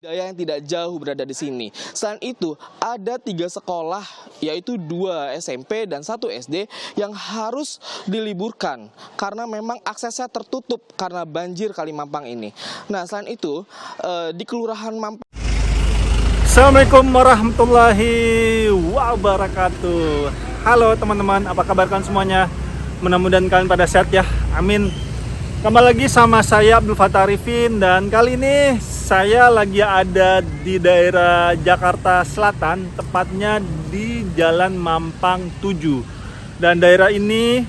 Daya yang tidak jauh berada di sini. Selain itu, ada 3 sekolah, yaitu 2 SMP dan 1 SD yang harus diliburkan karena memang aksesnya tertutup karena banjir Kali Mampang ini. Nah, selain itu, di Kelurahan Mampang. Assalamualaikum warahmatullahi wabarakatuh. Halo teman-teman, apa kabar kalian semuanya? Mudah-mudahan kalian pada sehat ya, amin. Kembali lagi sama saya Abdul Fattah Arifin, dan kali ini saya lagi ada di daerah Jakarta Selatan, tepatnya di Jalan Mampang 7. Dan daerah ini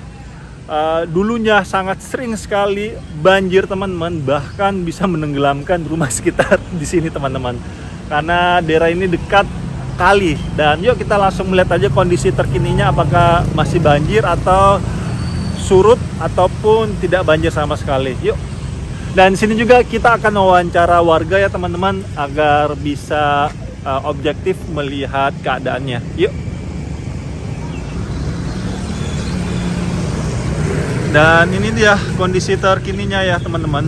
dulunya sangat sering sekali banjir teman-teman, bahkan bisa menenggelamkan rumah sekitar di sini teman-teman. Karena daerah ini dekat kali, dan yuk kita langsung melihat aja kondisi terkininya, apakah masih banjir atau surut ataupun tidak banjir sama sekali. Yuk. Dan sini juga kita akan wawancara warga ya teman-teman, agar bisa objektif melihat keadaannya. Yuk. Dan ini dia kondisi terkininya ya teman-teman.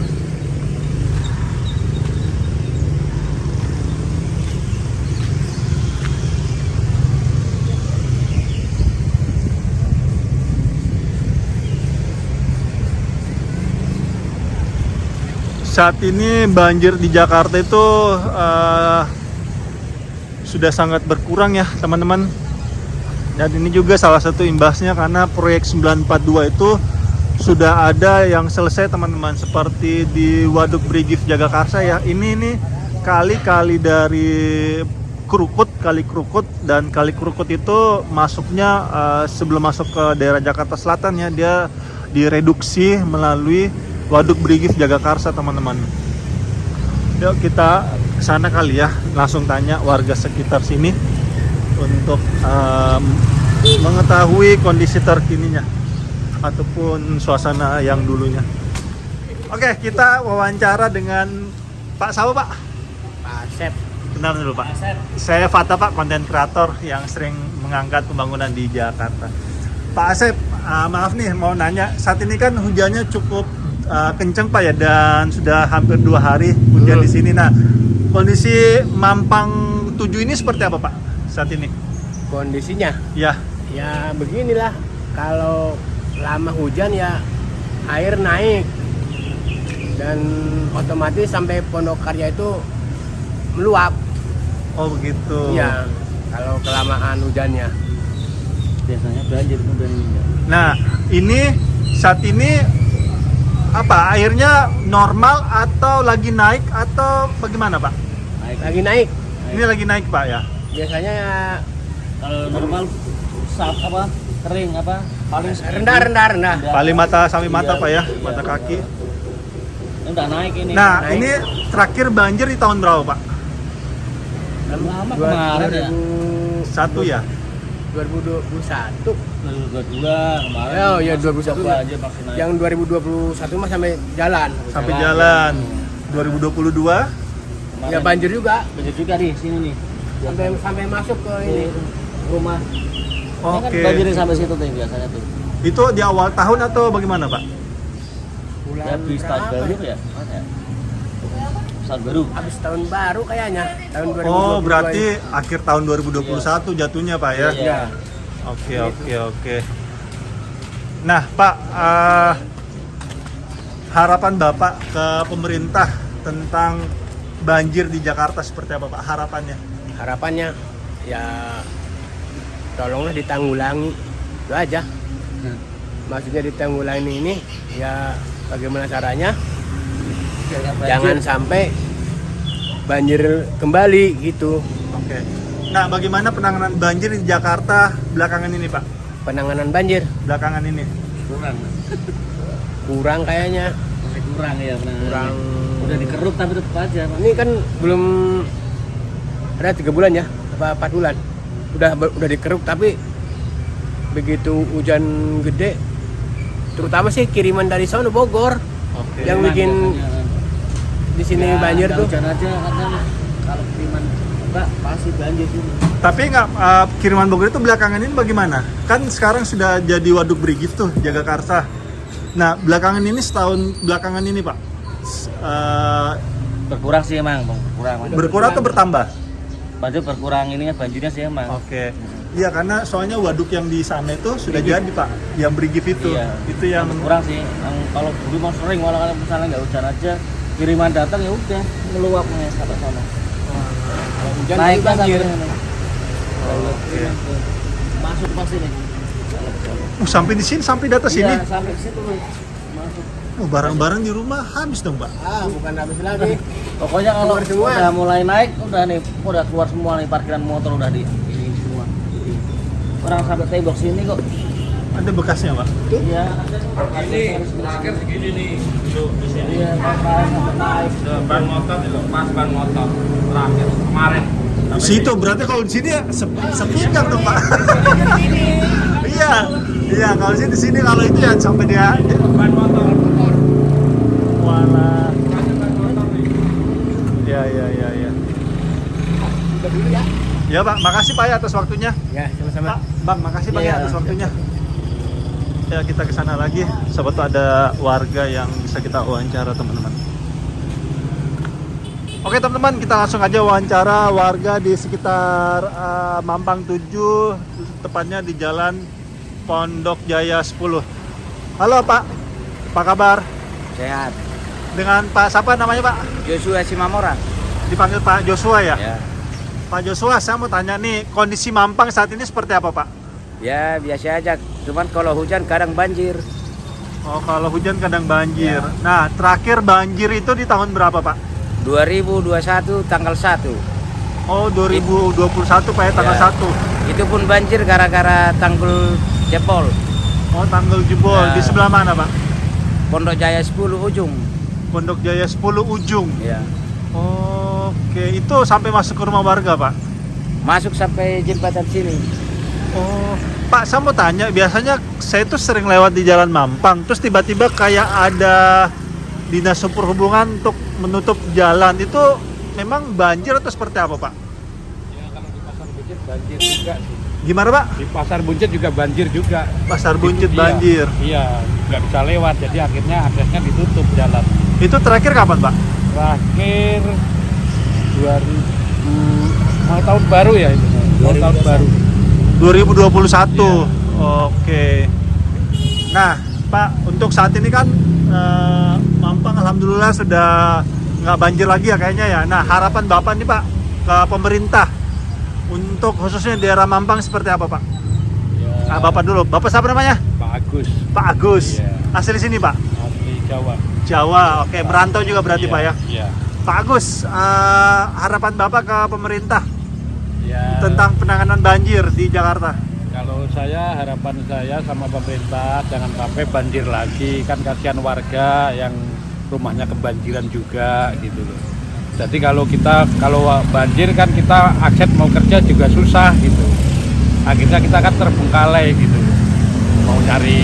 Saat ini banjir di Jakarta itu sudah sangat berkurang ya teman-teman. Dan ini juga salah satu imbasnya karena proyek 942 itu sudah ada yang selesai teman-teman. Seperti di Waduk Brigif Jagakarsa ya. Ini kali-kali dari Kali Krukut, dan Kali Krukut itu masuknya sebelum masuk ke daerah Jakarta Selatan ya, dia direduksi melalui Waduk Brigif Jagakarsa teman-teman. Yuk kita kesana kali ya, langsung tanya warga sekitar sini untuk mengetahui kondisi terkininya ataupun suasana yang dulunya. Oke, kita wawancara dengan Pak Sawo Pak. Pak Asep. Benar dulu Pak. Asep. Saya Fattah Pak, konten kreator yang sering mengangkat pembangunan di Jakarta. Pak Asep, maaf nih mau nanya, saat ini kan hujannya cukup kenceng Pak ya, dan sudah hampir 2 hari hujan di sini. Nah, kondisi Mampang 7 ini seperti apa Pak saat ini? Kondisinya Ya, ya beginilah, kalau lama hujan ya air naik dan otomatis sampai Pondok Karya itu meluap. oh begitu. Ya, kalau kelamaan hujannya biasanya banjir kemudian. Nah, ini saat ini apa, airnya normal atau lagi naik atau bagaimana Pak? Lagi naik. Ini lagi naik Pak ya? Biasanya ya Kalau normal saat apa kering apa paling rendah. Paling mata sampai mata Pak ya, mata kaki. ini udah naik ini. Nah, naik. ini terakhir banjir di tahun berapa Pak? lama kemarin ya. 1 ya? 2021. 2022 kemarin. Oh iya, masuk 2021 coba aja makin naik. Yang 2021 mah sampai jalan. Sampai jalan. 2022 Kemarin Ya banjir juga. banjir juga di sini nih. Sampai masuk ke ini. Rumah. Ini kan oke. banjirnya sampai situ tuh biasanya tuh. Itu di awal tahun atau bagaimana Pak? Ya di tahun berapa? baru ya. Mas ya. Tahun baru. Habis tahun baru kayaknya, tahun 2022. Oh, berarti akhir tahun 2021 jatuhnya Pak ya? Iya. Oke. Nah Pak, harapan Bapak ke pemerintah tentang banjir di Jakarta seperti apa Pak harapannya? Harapannya ya tolonglah ditanggulangi, itu aja. Maksudnya ditanggulangi ini ya bagaimana caranya, jangan sampai banjir kembali gitu. Oke. Nah, bagaimana penanganan banjir di Jakarta belakangan ini Pak? Penanganan banjir Belakangan ini? kurang kayaknya, Masih kurang ya penanganannya. kurang. Udah dikeruk tapi tetap aja. Pak. Ini kan belum ada 3 bulan ya, apa 4 bulan. Udah dikeruk, tapi begitu hujan gede, terutama sih kiriman dari sono Bogor, Oke. yang Kiriman bikin biasanya. di sini Ya, banjir nggak tuh. hujan aja katanya. Kalau kiriman Mbak pasti banjir sini. Tapi nggak, kiriman Bogor itu belakangan ini bagaimana? Kan sekarang sudah jadi Waduk Brigif tuh, Jagakarsa. Nah, belakangan ini setahun belakangan ini Pak, berkurang sih emang, berkurang. Berkurang atau bertambah? Banjir berkurang ininya banjirnya sih emang. Oke. Iya, karena soalnya waduk yang di sana itu sudah jadi Pak, yang berigif itu. Iya. Itu yang berkurang sih. Yang kalau dulu mau sering malah kalau misalnya nggak hujan aja kiriman datang ya udah meluapnya sampai sana. Hujan Naik banjir. Oke. Masuk pasti nih. sampai di sini, sampai di atas sini. Iya, sampai ke situ nih. Masuk. Barang-barang di rumah habis dong Pak. Bukan habis lagi. Pokoknya kalau Keluar semua. udah mulai naik, udah keluar semua nih parkiran motor udah di ini semua. Orang sampai tembok sini kok. Ada bekasnya Pak. Iya. Ini terakhir segini nih. Di sini. Iya, sampai naik. Ban motor itu pas ban motor terakhir kemarin. Situ berarti kalau di sini ya sepinggang dong Pak. Iya, iya kalau di sini kalau itu ya sampai dia. Ban motor. Walah. Ya. Udah dulu ya. Ya Pak, makasih Pak ya atas waktunya. Ya, sama-sama. Pak, Bang, makasih Bang Iya, ya atas waktunya. Ya kita ke sana lagi. Sobat tuh ada warga yang bisa kita wawancara teman-teman. Oke teman-teman, kita langsung aja wawancara warga di sekitar Mampang 7, tepatnya di Jalan Pondok Jaya 10. Halo Pak, apa kabar? Sehat. Dengan Pak siapa namanya Pak? Joshua Simamora. Dipanggil Pak Joshua ya? Ya. Pak Joshua, saya mau tanya nih, kondisi Mampang saat ini seperti apa Pak? Ya biasa aja. Cuman kalau hujan kadang banjir. Oh, kalau hujan kadang banjir. Ya. Nah, terakhir banjir itu di tahun berapa Pak? 2021 tanggal 1. Oh, 2021 Pak ya, tanggal Ya. 1. Itu pun banjir gara-gara tanggul jebol. Oh, tanggul jebol. Ya. Di sebelah mana Pak? Pondok Jaya 10 ujung. Pondok Jaya 10 ujung. Ya. Oke, itu sampai masuk ke rumah warga Pak? Masuk sampai jembatan sini. Oh, Pak, saya mau tanya, biasanya saya tuh sering lewat di Jalan Mampang, terus tiba-tiba kayak ada dinas perhubungan untuk menutup jalan. Itu memang banjir atau seperti apa Pak? Ya kalau di pasar buncit banjir juga sih. Gimana Pak? Di pasar buncit juga banjir juga. Pasar Buncit Iya, banjir. Iya, nggak bisa lewat jadi akhirnya aksesnya ditutup jalan. Itu terakhir kapan Pak? Terakhir 2000 mau tahun baru ya itu. Mau tahun baru. 2021. Oke. Nah, Pak, untuk saat ini kan Mampang alhamdulillah sudah nggak banjir lagi ya kayaknya ya. Nah, harapan Bapak nih Pak ke pemerintah untuk khususnya daerah Mampang seperti apa Pak? Ya, Bapak dulu. Bapak siapa namanya? Pak Agus Pak Agus. Iya. Asli sini Pak? asli Jawa. Jawa. Oke, merantau juga berarti Iya, Pak ya. Iya. Pak Agus, harapan Bapak ke pemerintah Ya, tentang penanganan banjir di Jakarta. kalau saya harapan saya sama pemerintah jangan sampai banjir lagi, kan kasihan warga yang rumahnya kebanjiran juga gitu loh. Jadi kalau banjir kan kita akses mau kerja juga susah gitu. Akhirnya kita kan terbengkalai gitu. Mau nyari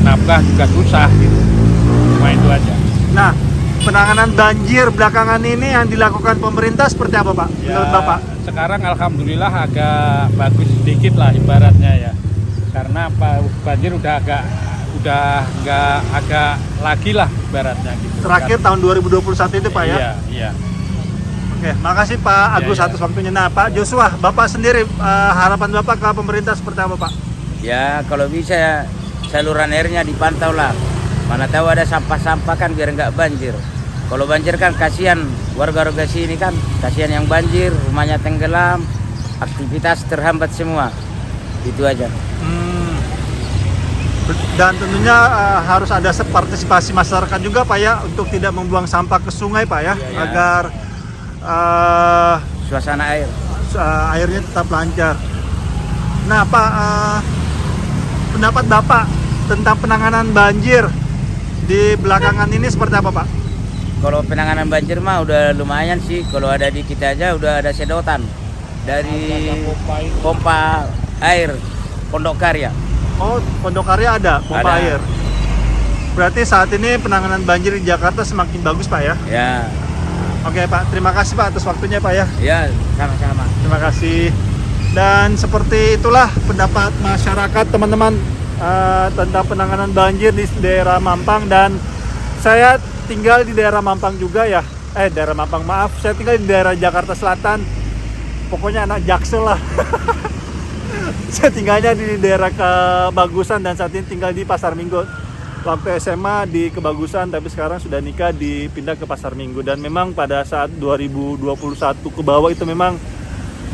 nafkah juga susah gitu. Cuma itu aja. Nah, penanganan banjir belakangan ini yang dilakukan pemerintah seperti apa Pak? Menurut Bapak? Sekarang alhamdulillah agak bagus sedikit lah ibaratnya ya. Karena banjir udah nggak agak lagi lah ibaratnya gitu. Terakhir tahun 2021 itu Pak ya? Iya, iya. Oke, makasih Pak Agus Iya. atas waktunya. Nah, Pak Joshua, Bapak sendiri harapan Bapak ke pemerintah seperti apa Pak? Ya kalau bisa ya saluran airnya dipantau lah. Mana tahu ada sampah-sampah kan biar nggak banjir. Kalau banjir kan kasihan warga-warga sini kan, kasihan yang banjir, rumahnya tenggelam, aktivitas terhambat semua. Itu aja. Dan tentunya harus ada partisipasi masyarakat juga Pak ya untuk tidak membuang sampah ke sungai Pak ya, Iya. agar Suasana air. airnya tetap lancar. Nah Pak, pendapat Bapak tentang penanganan banjir di belakangan ini seperti apa Pak? Kalau penanganan banjir mah udah lumayan sih. Kalau ada di kita aja udah ada sedotan dari pompa air Pondok Karya. Oh, Pondok Karya ada pompa Ada. air. Berarti saat ini penanganan banjir di Jakarta semakin bagus Pak ya? Ya, Oke Pak, terima kasih Pak atas waktunya Pak ya. ya sama-sama. Terima kasih. Dan seperti itulah pendapat masyarakat teman-teman tentang penanganan banjir di daerah Mampang, dan saya tinggal di daerah Mampang juga ya. daerah Mampang, maaf, saya tinggal di daerah Jakarta Selatan. Pokoknya anak Jaksel lah. Saya tinggalnya di daerah Kebagusan dan saat ini tinggal di Pasar Minggu. Waktu SMA di Kebagusan, tapi sekarang sudah nikah dipindah ke Pasar Minggu. Dan memang pada saat 2021 ke bawah itu memang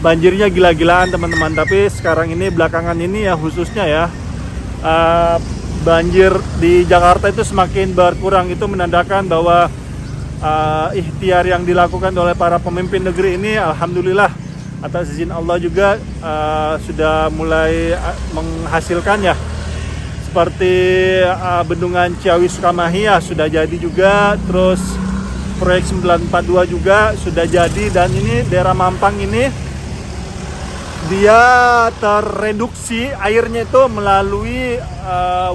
banjirnya gila-gilaan teman-teman. Tapi sekarang ini belakangan ini ya khususnya ya banjir di Jakarta itu semakin berkurang. Itu menandakan bahwa ikhtiar yang dilakukan oleh para pemimpin negeri ini alhamdulillah atas izin Allah juga sudah mulai menghasilkan ya. Seperti bendungan Ciawi Sukamahi ya sudah jadi juga, terus proyek 942 juga sudah jadi, dan ini daerah Mampang ini dia tereduksi airnya itu melalui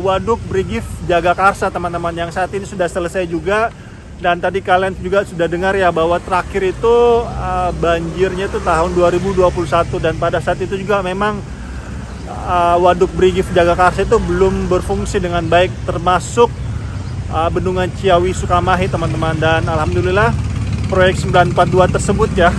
waduk Brigif Jagakarsa teman-teman, yang saat ini sudah selesai juga. Dan tadi kalian juga sudah dengar ya bahwa terakhir itu banjirnya itu tahun 2021, dan pada saat itu juga memang waduk Brigif Jagakarsa itu belum berfungsi dengan baik, termasuk bendungan Ciawi Sukamahi teman-teman. Dan alhamdulillah proyek 942 tersebut ya,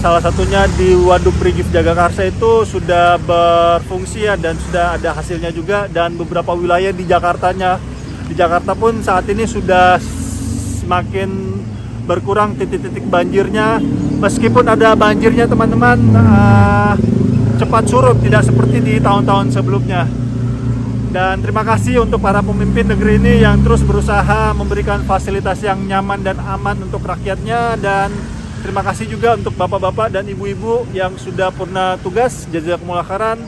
salah satunya di waduk Brigif Jagakarsa itu sudah berfungsi ya, dan sudah ada hasilnya juga. Dan beberapa wilayah di Jakarta pun saat ini sudah semakin berkurang titik-titik banjirnya. Meskipun ada banjirnya teman-teman, cepat surut, tidak seperti di tahun-tahun sebelumnya. Dan terima kasih untuk para pemimpin negeri ini yang terus berusaha memberikan fasilitas yang nyaman dan aman untuk rakyatnya. Dan terima kasih juga untuk bapak-bapak dan ibu-ibu yang sudah purna tugas, jazakumullah khairan.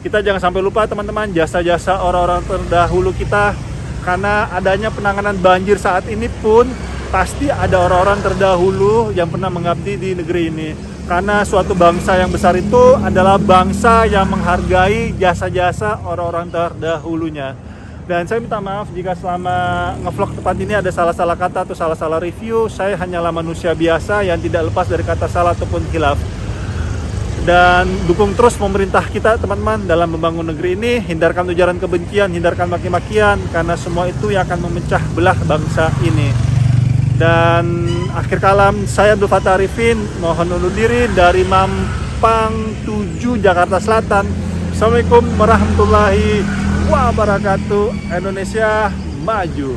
Kita jangan sampai lupa teman-teman jasa-jasa orang-orang terdahulu kita. Karena adanya penanganan banjir saat ini pun pasti ada orang-orang terdahulu yang pernah mengabdi di negeri ini. Karena suatu bangsa yang besar itu adalah bangsa yang menghargai jasa-jasa orang-orang terdahulunya. Dan saya minta maaf jika selama ngevlog tempat ini ada salah-salah kata atau salah-salah review. Saya hanyalah manusia biasa yang tidak lepas dari kata salah ataupun khilaf. Dan dukung terus pemerintah kita teman-teman dalam membangun negeri ini. Hindarkan ujaran kebencian, hindarkan maki-makian, karena semua itu yang akan memecah belah bangsa ini. Dan akhir kalam, saya Abdul Fattah Arifin mohon undur diri dari Mampang 7 Jakarta Selatan. Assalamualaikum warahmatullahi wabarakatuh. Indonesia maju.